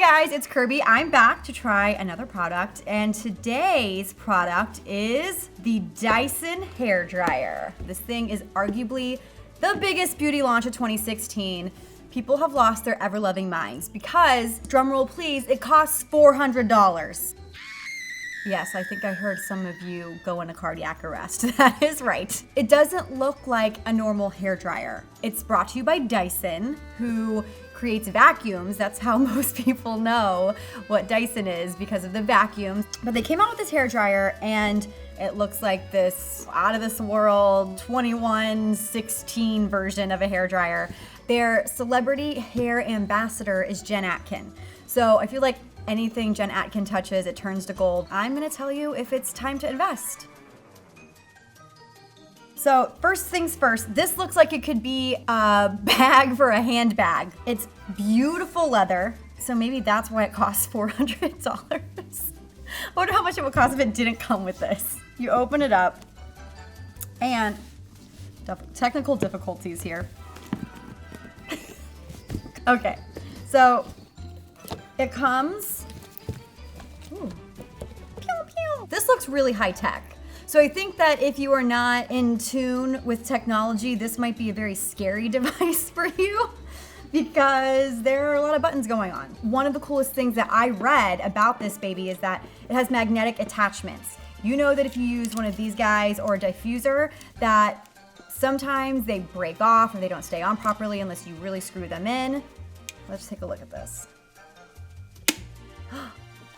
guys, it's Kirbie. I'm back to try another product, and today's product is the Dyson hair dryer. This thing is arguably the biggest beauty launch of 2016. People have lost their ever-loving minds because, drumroll please, it costs $400. Yes, I think I heard some of you go into cardiac arrest. That is right. It doesn't look like a normal hair dryer. It's brought to you by Dyson, who creates vacuums. That's how most people know what Dyson is, because of the vacuums. But they came out with this hair dryer and it looks like this out of this world 2116 version of a hair dryer. Their celebrity hair ambassador is Jen Atkin. So I feel like anything Jen Atkin touches, it turns to gold. I'm gonna tell you if it's time to invest. So first things first, this looks like it could be a bag for a handbag. It's beautiful leather, so maybe that's why it costs $400. I wonder how much it would cost if it didn't come with this. You open it up, and technical difficulties here. Okay, so it comes, ooh, pew, pew. This looks really high tech. So I think that if you are not in tune with technology, this might be a very scary device for you because there are a lot of buttons going on. One of the coolest things that I read about this baby is that it has magnetic attachments. You know that if you use one of these guys or a diffuser, that sometimes they break off or they don't stay on properly unless you really screw them in. Let's take a look at this.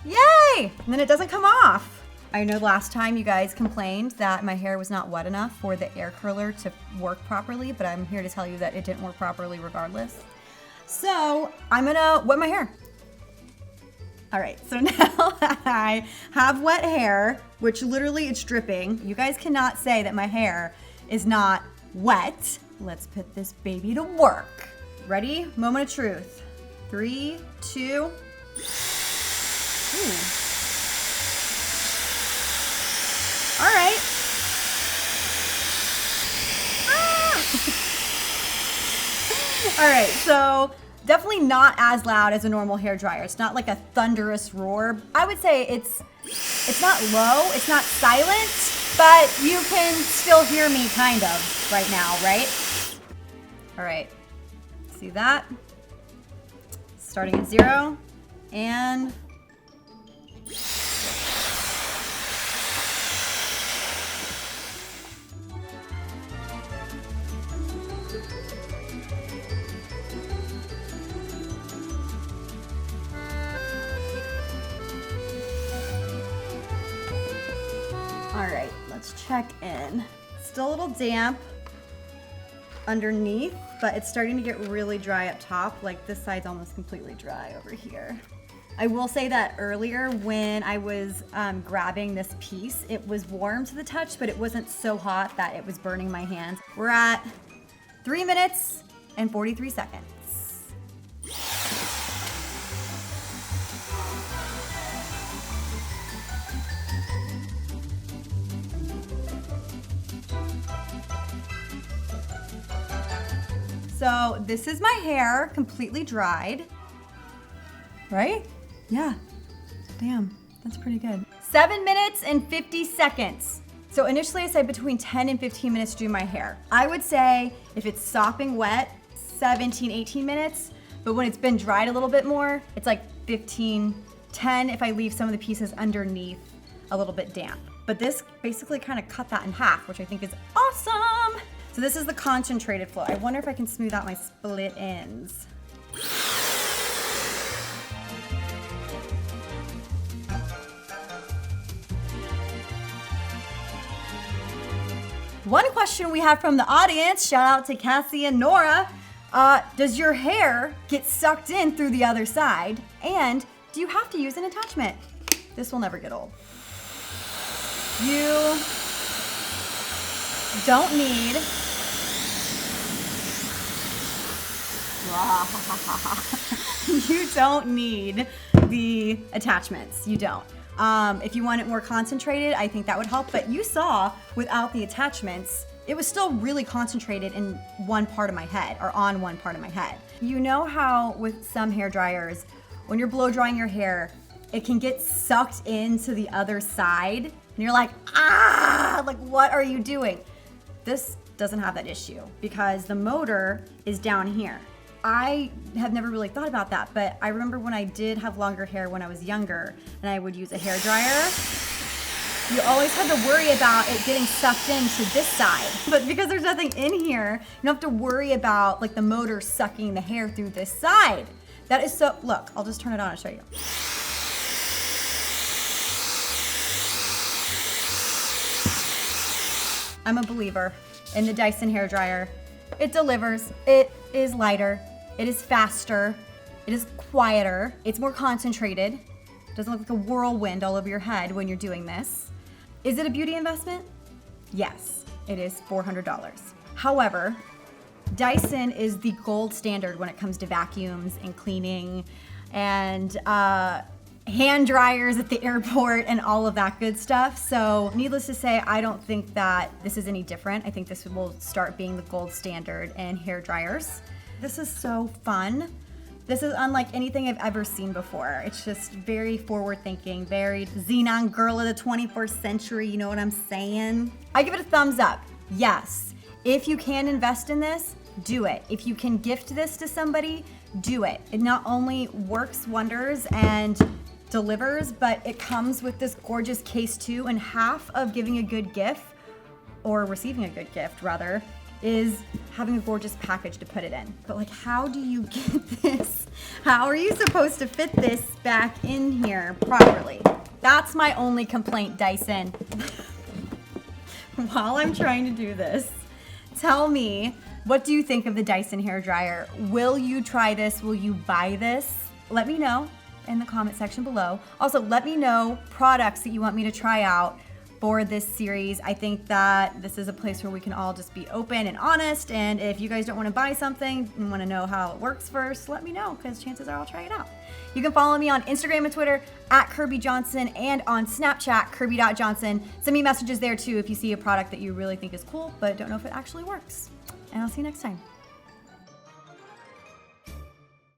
Yay! And then it doesn't come off. I know last time you guys complained that my hair was not wet enough for the air curler to work properly, but I'm here to tell you that it didn't work properly regardless. So I'm gonna wet my hair. All right, so now I have wet hair, which literally it's dripping. You guys cannot say that my hair is not wet. Let's put this baby to work. Ready? Moment of truth. 3, 2. Ooh. All right. Ah! All right, so definitely not as loud as a normal hair dryer. It's not like a thunderous roar. I would say it's not low, it's not silent, but you can still hear me kind of right now, right? All right, see that? Starting at 0 and all right, let's check in. Still a little damp underneath, but it's starting to get really dry up top. Like this side's almost completely dry over here. I will say that earlier when I was grabbing this piece, it was warm to the touch, but it wasn't so hot that it was burning my hands. We're at 3 minutes and 43 seconds. So this is my hair completely dried, right? Yeah, damn, that's pretty good. 7 minutes and 50 seconds. So initially I said between 10 and 15 minutes to do my hair. I would say if it's sopping wet, 17, 18 minutes, but when it's been dried a little bit more, it's like 15, 10 if I leave some of the pieces underneath a little bit damp. But this basically kind of cut that in half, which I think is awesome. So this is the concentrated flow. I wonder if I can smooth out my split ends. One question we have from the audience, shout out to Cassie and Nora, does your hair get sucked in through the other side? And do you have to use an attachment? This will never get old. You don't need you don't need the attachments. You don't. If you want it more concentrated, I think that would help. But you saw without the attachments, it was still really concentrated in one part of my head or on one part of my head. You know how with some hair dryers, when you're blow drying your hair, it can get sucked into the other side. And you're like, ah, like what are you doing? This doesn't have that issue because the motor is down here. I have never really thought about that, but I remember when I did have longer hair when I was younger and I would use a hair dryer, you always had to worry about it getting sucked into this side. But because there's nothing in here, you don't have to worry about like the motor sucking the hair through this side. That is so, look, I'll just turn it on and show you. I'm a believer in the Dyson hairdryer. It delivers, it is lighter, it is faster, it is quieter, it's more concentrated. It doesn't look like a whirlwind all over your head when you're doing this. Is it a beauty investment? Yes, it is $400. However, Dyson is the gold standard when it comes to vacuums and cleaning and hand dryers at the airport and all of that good stuff. So needless to say, I don't think that this is any different. I think this will start being the gold standard in hair dryers. This is so fun. This is unlike anything I've ever seen before. It's just very forward thinking, very Xenon girl of the 21st century, you know what I'm saying? I give it a thumbs up. Yes, if you can invest in this, do it. If you can gift this to somebody, do it. It not only works wonders and delivers, but it comes with this gorgeous case too, and half of giving a good gift, or receiving a good gift rather, is having a gorgeous package to put it in. But like, how do you get this? How are you supposed to fit this back in here properly? That's my only complaint, Dyson. While I'm trying to do this, tell me, what do you think of the Dyson hairdryer? Will you try this? Will you buy this? Let me know in the comment section below. Also, let me know products that you want me to try out for this series. I think that this is a place where we can all just be open and honest, and if you guys don't want to buy something and want to know how it works first, let me know, because chances are I'll try it out. You can follow me on Instagram and Twitter at Kirbie Johnson, and on Snapchat, Kirbie.Johnson. Send me messages there too if you see a product that you really think is cool but don't know if it actually works. And I'll see you next time.